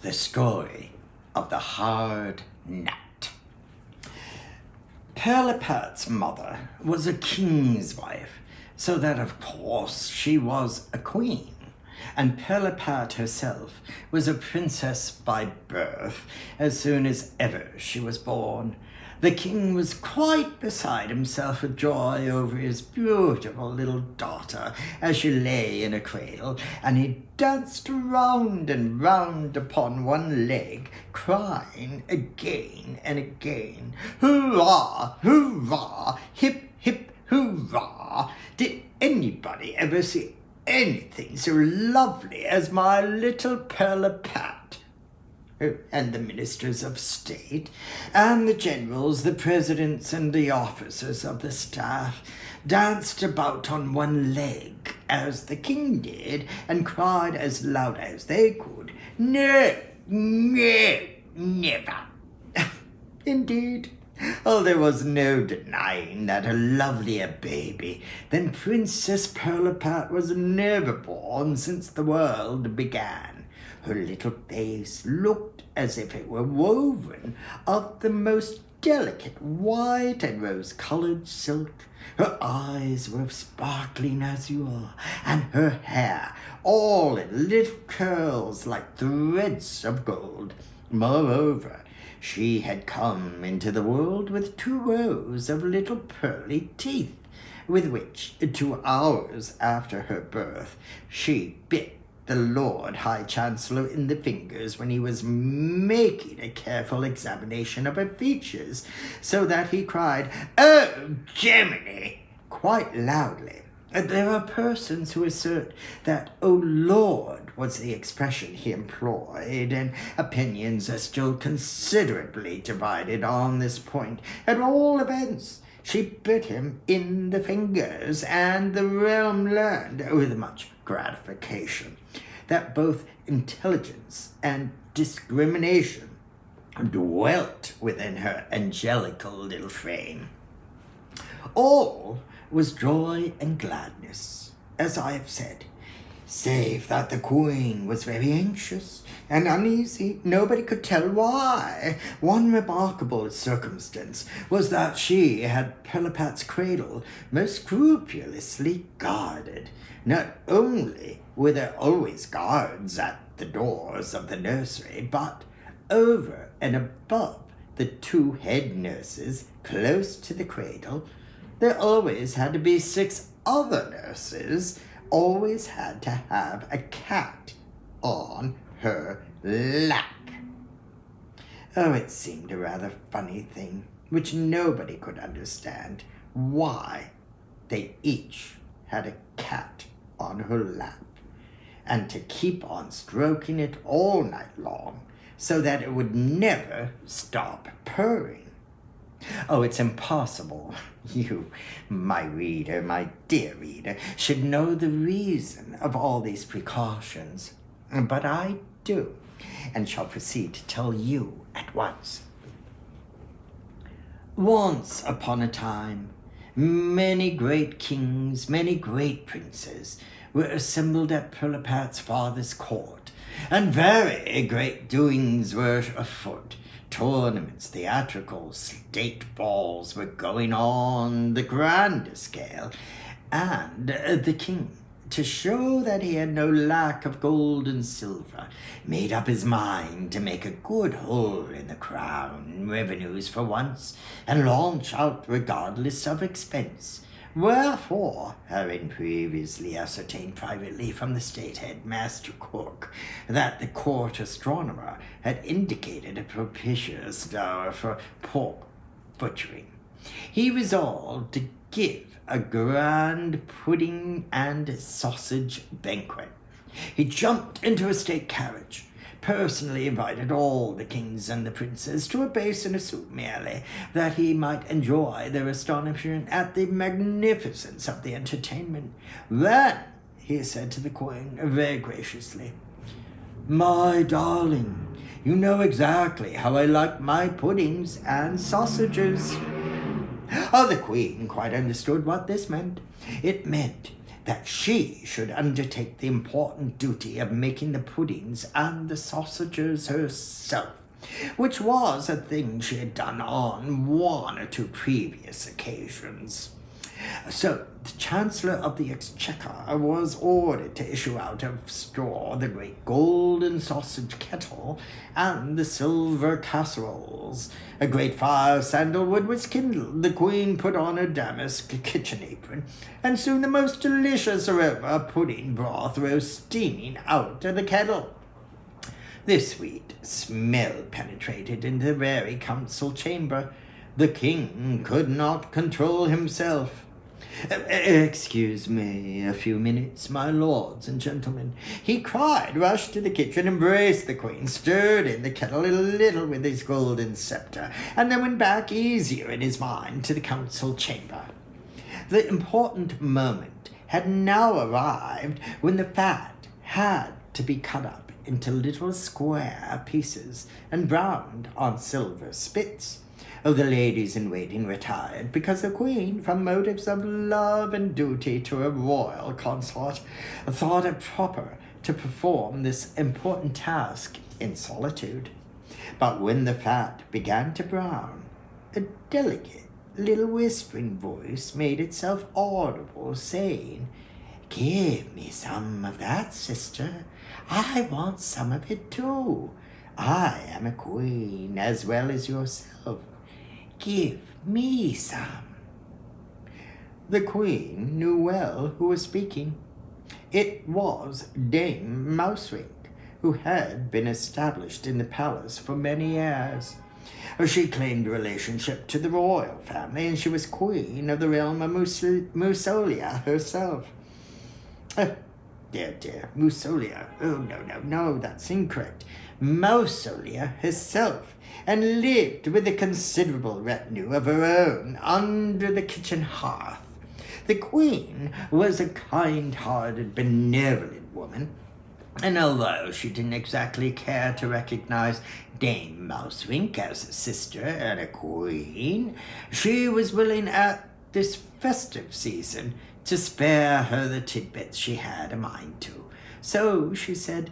The story of the hard nut. Pirlipat's mother was a king's wife, so that of course she was a queen, and Pirlipat herself was a princess by birth as soon as ever she was born. The king was quite beside himself with joy over his beautiful little daughter as she lay in a cradle, and he danced round and round upon one leg, crying again and again, "Hurrah, hurrah, hip, hip, hurrah! Did anybody ever see anything so lovely as my little Pirlipat?" And the ministers of state, and the generals, the presidents, and the officers of the staff danced about on one leg, as the king did, and cried as loud as they could, "No, no, never!" Indeed, there was no denying that a lovelier baby than Princess Pirlipat was never born since the world began. Her little face looked as if it were woven of the most delicate white and rose-colored silk. Her eyes were sparkling azure, and her hair all in little curls like threads of gold. Moreover, she had come into the world with 2 rows of little pearly teeth, with which, 2 hours after her birth, she bit the Lord High Chancellor in the fingers when he was making a careful examination of her features, so that he cried, "Oh, Gemini!" quite loudly. There are persons who assert that "Oh Lord" was the expression he employed, and opinions are still considerably divided on this point. At all events, she bit him in the fingers, and the realm learned, with much gratification, that both intelligence and discrimination dwelt within her angelical little frame. All was joy and gladness, as I have said, save that the queen was very anxious and uneasy. Nobody could tell why. One remarkable circumstance was that she had Pirlipat's cradle most scrupulously guarded. Not only were there always guards at the doors of the nursery, but over and above the 2 head nurses close to the cradle, there always had to be 6 other nurses, always had to have a cat on her lap. It seemed a rather funny thing, which nobody could understand, why they each had a cat on her lap, and to keep on stroking it all night long, so that it would never stop purring. It's impossible you, my reader, my dear reader, should know the reason of all these precautions, but I do, and shall proceed to tell you at once. Once upon a time, many great kings, many great princes were assembled at Pirlipat's father's court, and very great doings were afoot. Tournaments, theatricals, state balls were going on the grandest scale, and the king, to show that he had no lack of gold and silver, made up his mind to make a good hole in the crown revenues for once, and launch out regardless of expense. Wherefore, having previously ascertained privately from the state head master cook that the court astronomer had indicated a propitious hour for pork butchering, he resolved to give a grand pudding and sausage banquet. He jumped into a state carriage, personally invited all the kings and the princes to a basin of soup, merely that he might enjoy their astonishment at the magnificence of the entertainment. Then he said to the queen very graciously, "My darling, you know exactly how I like my puddings and sausages." The queen quite understood what this meant. It meant that she should undertake the important duty of making the puddings and the sausages herself, which was a thing she had done on 1 or 2 previous occasions. So the Chancellor of the Exchequer was ordered to issue out of straw the great golden sausage kettle and the silver casseroles. A great fire of sandalwood was kindled. The Queen put on her damask kitchen apron, and soon the most delicious aroma of pudding broth rose steaming out of the kettle. The sweet smell penetrated into the very council chamber. The king could not control himself. "Excuse me a few minutes, my lords and gentlemen," he cried, rushed to the kitchen, embraced the Queen, stirred in the kettle a little with his golden sceptre, and then went back, easier in his mind, to the council chamber. The important moment had now arrived when the fat had to be cut up into little square pieces and browned on silver spits. The ladies-in-waiting retired, because the Queen, from motives of love and duty to her royal consort, thought it proper to perform this important task in solitude. But when the fat began to brown, a delicate little whispering voice made itself audible, saying, "Give me some of that, sister. I want some of it too. I am a queen as well as yourself. Give me some." The Queen knew well who was speaking. It was Dame Mousewink, who had been established in the palace for many years. She claimed relationship to the royal family, and she was queen of the realm of Moussolia herself. Dear, Moussolia. Oh, no, that's incorrect. Moussolia herself, and lived with a considerable retinue of her own under the kitchen hearth. The Queen was a kind-hearted, benevolent woman, and although she didn't exactly care to recognize Dame Mousewink as a sister and a queen, she was willing at this festive season to spare her the tidbits she had a mind to. So she said,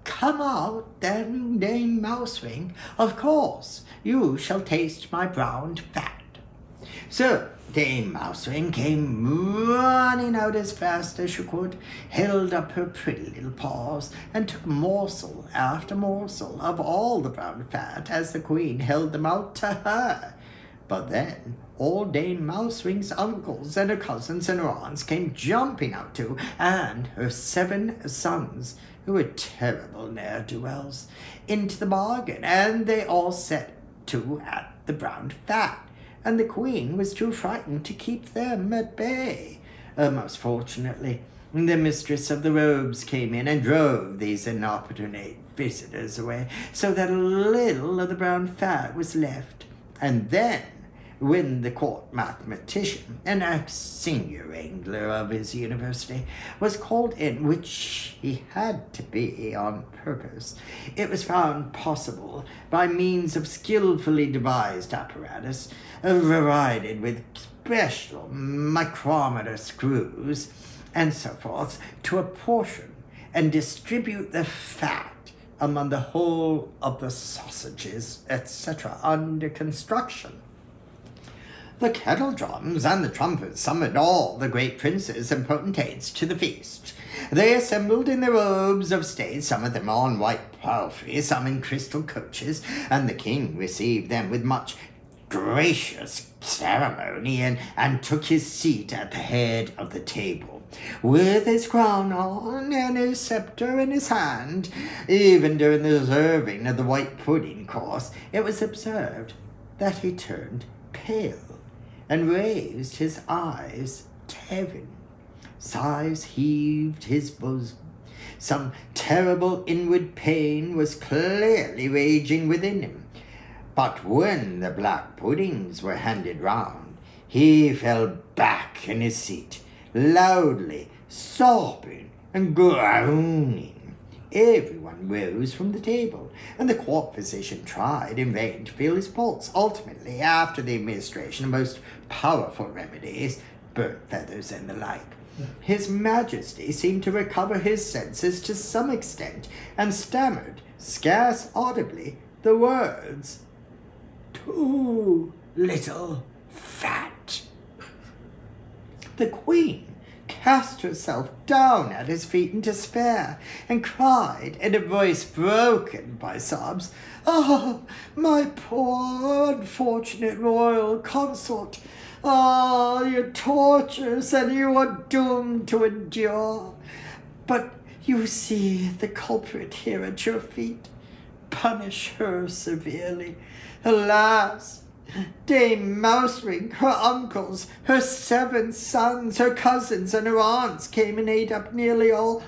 "Come out, then, Dame Mousewink. Of course, you shall taste my browned fat." So Dame Mousewink came running out as fast as she could, held up her pretty little paws, and took morsel after morsel of all the brown fat as the Queen held them out to her. But then all Dame Mousewink's uncles and her cousins and her aunts came jumping out too, and her 7 sons, who were terrible ne'er-do-wells, into the bargain, and they all set to at the brown fat, and the Queen was too frightened to keep them at bay. Most fortunately, the mistress of the robes came in and drove these inopportune visitors away, so that a little of the brown fat was left. And then, when the court mathematician, an ex-senior wrangler of his university, was called in, which he had to be on purpose, it was found possible, by means of skillfully devised apparatus, provided with special micrometer screws, and so forth, to apportion and distribute the fat among the whole of the sausages, etc., under construction. The kettle drums and the trumpets summoned all the great princes and potentates to the feast. They assembled in their robes of state, some of them on white palfreys, some in crystal coaches, and the king received them with much gracious ceremony, and took his seat at the head of the table, with his crown on and his sceptre in his hand. Even during the serving of the white pudding course, it was observed that he turned pale and raised his eyes to heaven. Sighs heaved his bosom. Some terrible inward pain was clearly raging within him. But when the black puddings were handed round, he fell back in his seat, loudly sobbing and groaning. Everyone rose from the table, and the court physician tried in vain to feel his pulse. Ultimately, after the administration of most powerful remedies, burnt feathers and the like, His Majesty seemed to recover his senses to some extent, and stammered, scarce audibly, the words, "Too little fat." The Queen cast herself down at his feet in despair, and cried, in a voice broken by sobs, "Ah, my poor unfortunate royal consort! Ah, your tortures that you are doomed to endure! But you see the culprit here at your feet. Punish her severely. Alas, Dame Mousering, her uncles, her 7 sons, her cousins, and her aunts came and ate up nearly all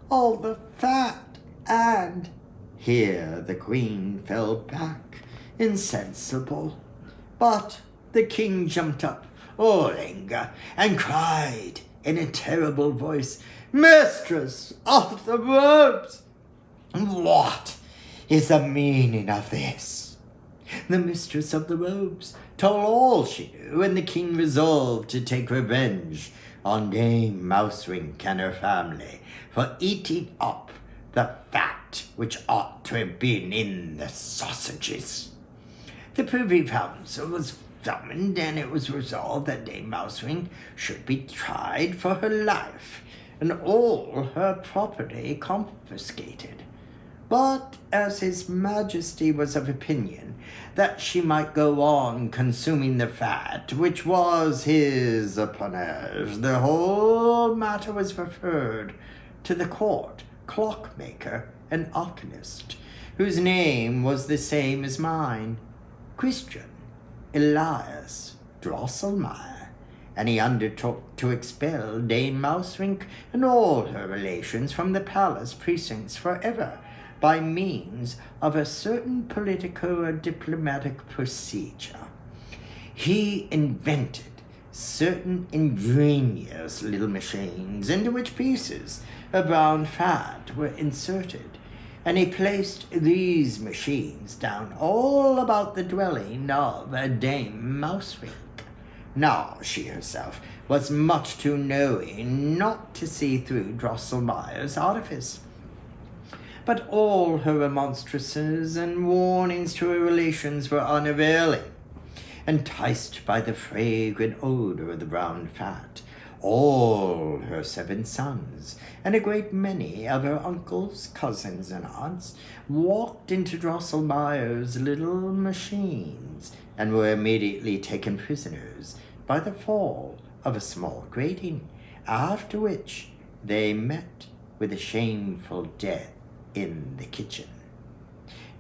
the fat, and—" Here the Queen fell back, insensible. But the King jumped up, all anger, and cried in a terrible voice, "Mistress of the robes, what is the meaning of this?" The mistress of the robes told all she knew, and the King resolved to take revenge on Dame Mouserink and her family for eating up the fat which ought to have been in the sausages. The Privy Council was summoned, and it was resolved that Dame Mouserink should be tried for her life, and all her property confiscated. But as his Majesty was of opinion that she might go on consuming the fat, which was his apanage, the whole matter was referred to the court clockmaker and arcanist, whose name was the same as mine, Christian Elias Drosselmeyer, and he undertook to expel Dame Mouserink and all her relations from the palace precincts forever, by means of a certain political or diplomatic procedure. He invented certain ingenious little machines into which pieces of brown fat were inserted, and he placed these machines down all about the dwelling of Dame Mouserink. Now she herself was much too knowing not to see through Drosselmeyer's artifice. But all her remonstrances and warnings to her relations were unavailing. Enticed by the fragrant odor of the brown fat, all her 7 sons and a great many of her uncles, cousins, and aunts walked into Drosselmeyer's little machines and were immediately taken prisoners by the fall of a small grating, after which they met with a shameful death in the kitchen.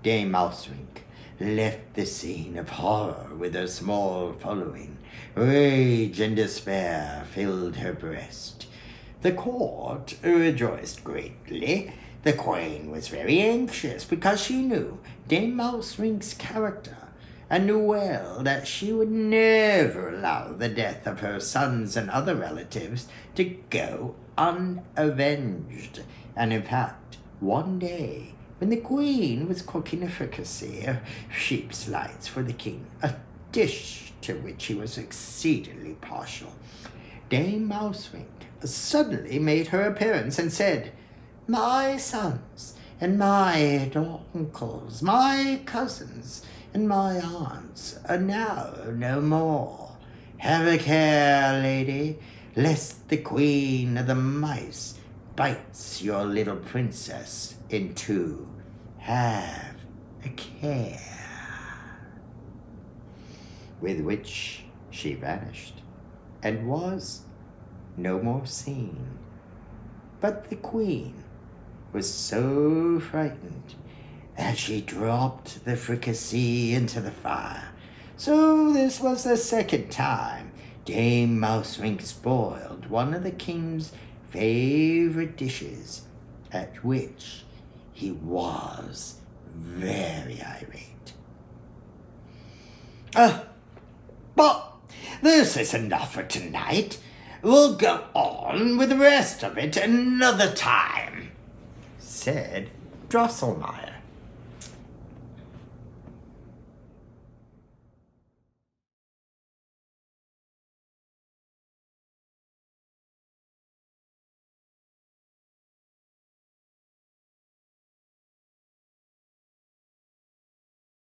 Dame Mouserink left the scene of horror with her small following. Rage and despair filled her breast. The court rejoiced greatly. The Queen was very anxious because she knew Dame Mouserink's character, and knew well that she would never allow the death of her sons and other relatives to go unavenged. And in fact, one day, when the Queen was cooking a fricassee of sheep's lights for the King, a dish to which he was exceedingly partial, Dame Mouserink suddenly made her appearance and said, "My sons and my uncles, my cousins and my aunts are now no more. Have a care, lady, lest the Queen of the Mice bites your little princess in two. Have a care." With which she vanished, and was no more seen. But the Queen was so frightened that she dropped the fricassee into the fire. So this was the second time Dame Mouserink spoiled one of the King's favorite dishes, at which he was very irate. But this is enough for tonight. We'll go on with the rest of it another time, said Drosselmeyer.